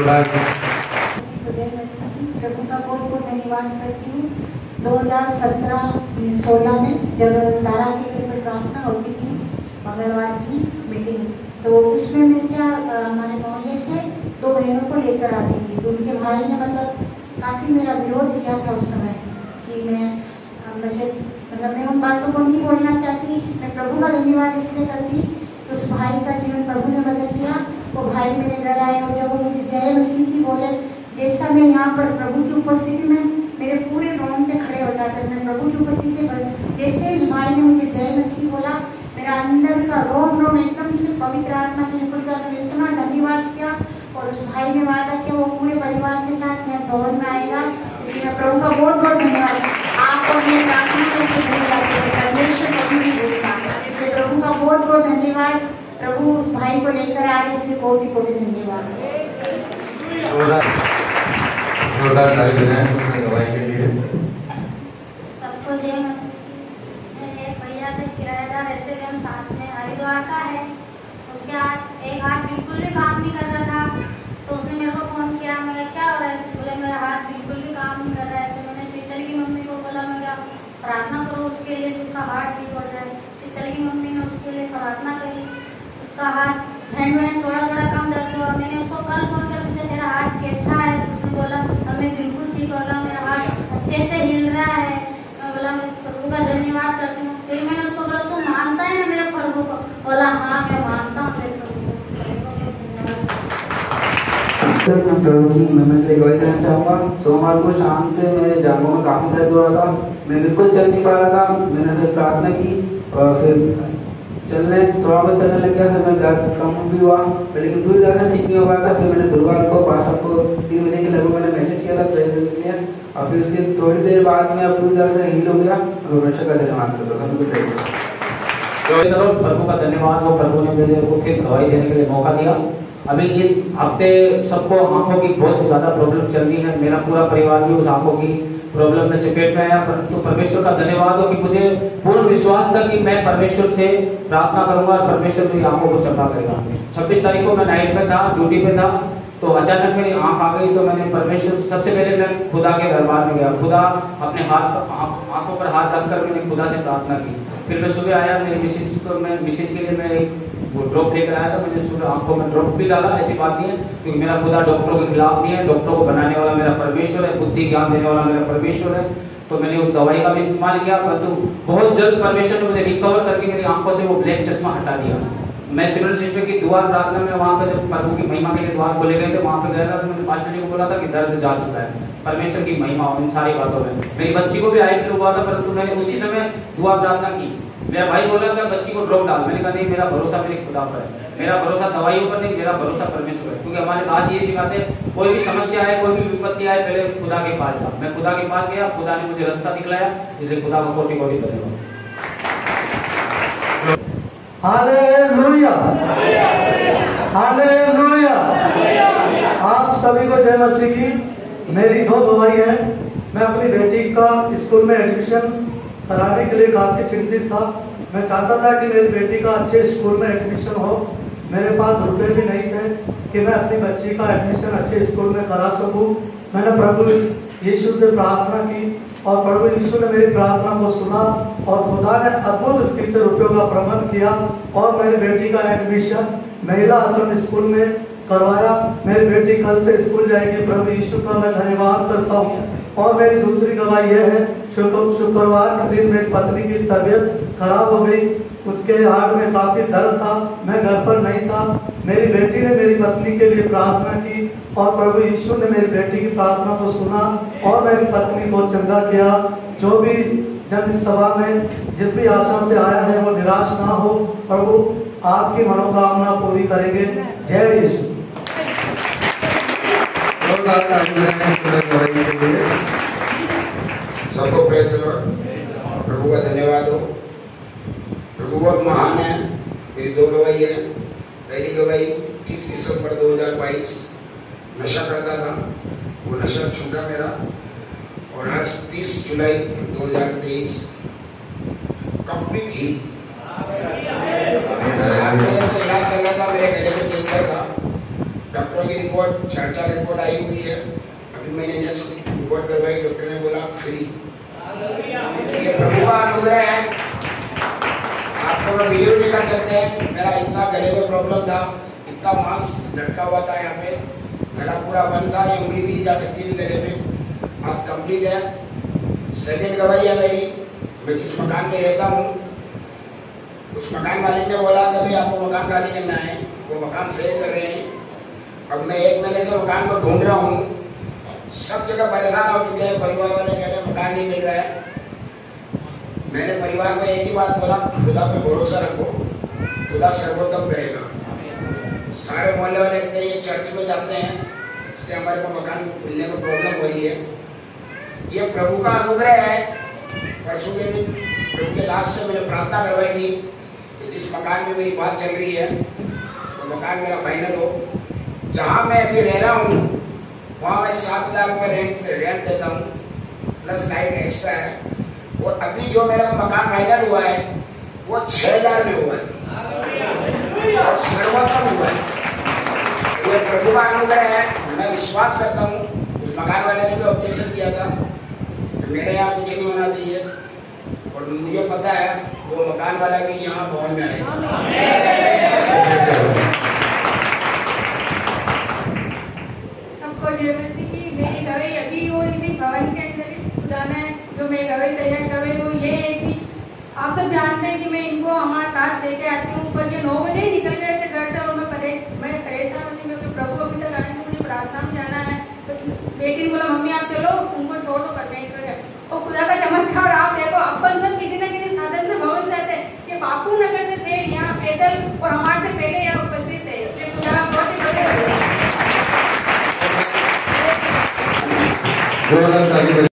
प्रभु का बहुत बहुत धन्यवाद करती हूँ। 2017-16 में जब तारा के घर पर प्रार्थना होती थी, मंगलवार की मीटिंग, तो उसमें मैं क्या हमारे मोहल्ले से 2 बहनों को लेकर आती थी। तो उनके भाई ने काफ़ी मेरा विरोध किया था उस समय कि मैं उन बातों को नहीं बोलना चाहती। मैं प्रभु का धन्यवाद इसलिए करती तो उस भाई का जीवन प्रभु ने बदल दिया। वो भाई मेरे घर आए और जब वो मुझे जय मसीह की बोले, जैसा मैं यहाँ पर प्रभु की उपस्थिति में मेरे पूरे रोंगटे खड़े हो जाते। मैं प्रभु की उपस्थिति में जैसे उस भाई ने मुझे जय मसीह बोला, मेरा अंदर का रोम एकदम से पवित्र आत्मा के निकल गया। मैंने इतना धन्यवाद किया और उस भाई ने वादा किया वो पूरे परिवार के साथ मेरे भवन में आएगा। इसलिए मैं प्रभु का बहुत बहुत धन्यवाद। आपको अपनी प्रार्थना करके परमेश्वर कभी नहीं भूलता। इसलिए प्रभु का बहुत बहुत धन्यवाद। प्रभु उस भाई को लेकर आ रहे, इसलिए कोटि कोटि धन्यवाद। सबको जय मसीह। एक भैया थे, किराएदार रहते थे हम साथ में, हरिद्वार का है। उसके हाथ एक हाथ बिल्कुल भी काम नहीं कर रहा था। तो उसने मेरे को फोन किया, मैं क्या हो रहा है? बोले मेरा हाथ बिल्कुल भी काम नहीं कर रहा है। तो मैंने शीतल की मम्मी को बोला, मैं क्या प्रार्थना करो उसके लिए, उसका हाथ ठीक हो जाए। शीतल की मम्मी ने उसके लिए प्रार्थना करी। उसका हाथ हैंड थोड़ा थोड़ा कम दर्द हुआ। मैंने उसको कल फोन कर पूछा तेरा हाथ कैसा है? उसने बोला हमें बिल्कुल ठीक होगा, मेरा हाथ अच्छे से हिल रहा है। मैं बोला मैं प्रभु का धन्यवाद करती हूँ। फिर मैंने उसको बोला तू मानता है ना मेरे प्रभु को? बोला हाँ मैं मानता हूँ मेरे प्रभु को। प्रभु की मैं गवाही देना चाहूँगा। सोमवार को शाम से मेरे जांघों में काफी दर्द हो रहा था, मैं बिल्कुल चल नहीं पा रहा था। मैंने फिर प्रार्थना की और फिर थोड़ा बहुत चलने लग गया। फिर मैं दर्द कम भी हुआ, लेकिन पूरी तरह से ठीक नहीं हो पाया था। फिर मैंने गुरुवार को पास आपको 3 बजे के लगभग मैंने मैसेज किया था प्रेयर करने के लिए, और फिर उसके थोड़ी देर बाद में पूरी तरह से हील हो गया। परमेश्वर का धन्यवाद करता हूँ। सभी को प्रभु का धन्यवाद हो, प्रभु ने मुझे को फिर गवाही देने के लिए मौका दिया। अभी इस हफ्ते सबको आंखों की बहुत ज़्यादा प्रॉब्लम चल रही है। मेरा पूरा परिवार भी उस आंखों की प्रॉब्लम में चपेट में आया, परंतु परमेश्वर का धन्यवाद हो कि मुझे पूर्ण विश्वास था कि मैं परमेश्वर से प्रार्थना करूंगा और परमेश्वर मेरी आंखों को चंगा करेगा। 26 तारीख को मैं नाइट में था, ड्यूटी पे था, तो अचानक मेरी आंख आ गई। तो मैंने परमेश्वर सबसे पहले मैं खुदा के दरबार में गया। खुदा अपने आंखों पर हाथ रखकर मैंने खुदा से प्रार्थना की। फिर मैं सुबह आया, मेरी मिसेज के लिए मैं एक वो ड्रॉप लेकर आया था। मैंने सुबह आंखों में ड्रॉप भी डाला। ऐसी बात नहीं है, क्योंकि मेरा खुदा डॉक्टरों के खिलाफ नहीं है। डॉक्टरों को बनाने वाला मेरा परमेश्वर है, बुद्धि ज्ञान देने वाला मेरा परमेश्वर है। तो मैंने उस दवाई का भी इस्तेमाल किया, परंतु बहुत जल्द परमेश्वर ने मुझे रिकवर करके मेरी आंखों से वो ब्लैक चश्मा हटा दिया। मैं सिविल सिस्टर की दुआ प्रार्थना में वहाँ पे जब प्रभु की महिमा के लिए द्वार खोले गए थे, वहाँ पे गया था, तो मैंने पास्टर जी को बोला था कि दर्द जा चुका है। परमेश्वर की महिमा इन सारी बातों में। मेरी बच्ची को भी आई फ्लू हुआ था, परंतु मैंने उसी समय दुआ प्रार्थना की। मेरा भाई बोला था बच्ची को ड्रॉप डाल, मैंने कहा नहीं, मेरा भरोसा मेरे खुदा पर है, मेरा भरोसा दवाइयों पर नहीं, मेरा भरोसा परमेश्वर है। क्योंकि हमारे दास ये सिखाते हैं, कोई भी समस्या आए, कोई भी विपत्ति आए, पहले खुदा के पास जा। मैं खुदा के पास गया, खुदा ने मुझे रास्ता दिखलाया, इसलिए खुदा को कोटि कोटि धन्यवाद। Hallelujah, hallelujah. आप सभी को जय मसीह की। मेरी 2 गवाही है। मैं अपनी बेटी का स्कूल में एडमिशन कराने के लिए काफी चिंतित था। मैं चाहता था कि मेरी बेटी का अच्छे स्कूल में एडमिशन हो। मेरे पास रुपए भी नहीं थे कि मैं अपनी बच्ची का एडमिशन अच्छे स्कूल में करा सकूं। मैंने प्रभु यीशु से प्रार्थना की और प्रभु यीशु ने मेरी प्रार्थना को सुना और खुदा ने अद्भुत रीति से रुपयों का प्रबंध किया और मेरी बेटी का एडमिशन महिला आश्रम स्कूल में करवाया। मेरी बेटी कल से स्कूल जाएगी। प्रभु यीशु का मैं धन्यवाद करता हूँ। और मेरी दूसरी गवाही यह है, शुक्रवार के दिन मेरी पत्नी की तबीयत खराब हो गई। उसके हार्ट में काफी दर्द था, मैं घर पर नहीं था। मेरी बेटी ने मेरी पत्नी के लिए प्रार्थना की और प्रभु यीशु ने मेरी बेटी की प्रार्थना को सुना और मेरी पत्नी को चंगा किया। जो भी जन इस सभा में जिस भी आशा से आया है वो निराश ना हो। प्रभु आपकी मनोकामना पूरी करेंगे। जय यीशु। सबको प्रेज द लॉर्ड। प्रभु का धन्यवाद हो। प्रभु बहुत महान है। मेरी 2 गवाही है। पहली गवाही 30 दिसंबर 2022 नशा करता था, वो नशा छूटा मेरा। और आज 30 जुलाई 2023 कंप्लीट ही 7 महीने से इलाज चल रहा था। मेरे गले में कैंसर था। डॉक्टरों की रिपोर्ट 4 रिपोर्ट आई हुई है। अभी मैंने नेक्स्ट रिपोर्ट करवाई, डॉक्टर ने बोला फ्री। ये प्रभु का अनुग्रह है, आपको मैं बिलीव नहीं कर सकते। मेरा इतना गले में प्रॉब्लम था, इतना मांस लटका हुआ था, यहाँ पे गला पूरा बंद था, ये उंगली भी नहीं जा सकती थी गले में। आज कंप्लीट है। सेकेंड गवाही है मेरी, मैं जिस मकान में रहता हूँ उस मकान मालिक ने बोला कि भाई आपको मकान खाली करना है, वो मकान सेल कर रहे हैं। अब मैं 1 महीने से मकान को ढूंढ रहा हूँ, सब जगह परेशान हो चुके हैं। परिवार वाले कह रहे हैं मकान नहीं मिल रहा है। मैंने परिवार में एक ही बात बोला, खुदा पे भरोसा रखो, खुदा सर्वोत्तम करेगा। सारे मोहल्ले वाले कहते हैं ये चर्च में जाते हैं, इसलिए हमारे को मकान मिलने में प्रॉब्लम हो रही है। ये प्रभु का अनुग्रह है। परसों के दिन प्रभु के दास से मैंने प्रार्थना करवाई थी कि जिस मकान में मेरी बात चल रही है वो मकान मेरा फाइनल हो। जहाँ मैं अभी रह रहा हूँ वहाँ मैं 7,000 रुपये रेंट देता हूँ, प्लस लाइट एक्स्ट्रा है। और अभी जो मेरा मकान फाइनल हुआ है वो 6,000 में हुआ है और सर्वोत्तम हुआ है। ये प्रभु का अनुग्रह है। मैं विश्वास करता हूँ, उस मकान वाले ने भी ऑब्जेक्शन किया था कि मेरे यहाँ कुछ नहीं होना चाहिए, और मुझे पता है वो मकान वाला भी यहाँ भवन में आएगा। सबको जय मसीह की। मेरी गवाही अभी हो इसी भवन के अंदर खुदा ने जो मैं गवाही तैयार कर रही हूँ ये है कि आप सब जानते हैं कि मैं इनको हमारे साथ लेके आती हूँ, पर ये 9 बजे ही निकल गए थे घर से और मैं परेशान होती हूँ क्योंकि प्रभु अभी तक आए, मुझे प्रार्थना में जाना है। तो बेटी ने बोला मम्मी आप चलो, उनको छोड़ दो परमेश्वर है। और खुदा का चमत्कार आप देखो, अपन सब किसी न किसी साधन से भवन जाते हैं। ये बापू नगर से थे यहाँ पैदल और हमारे से पहले यहाँ उपस्थित थे। ये खुदा बहुत ही बड़े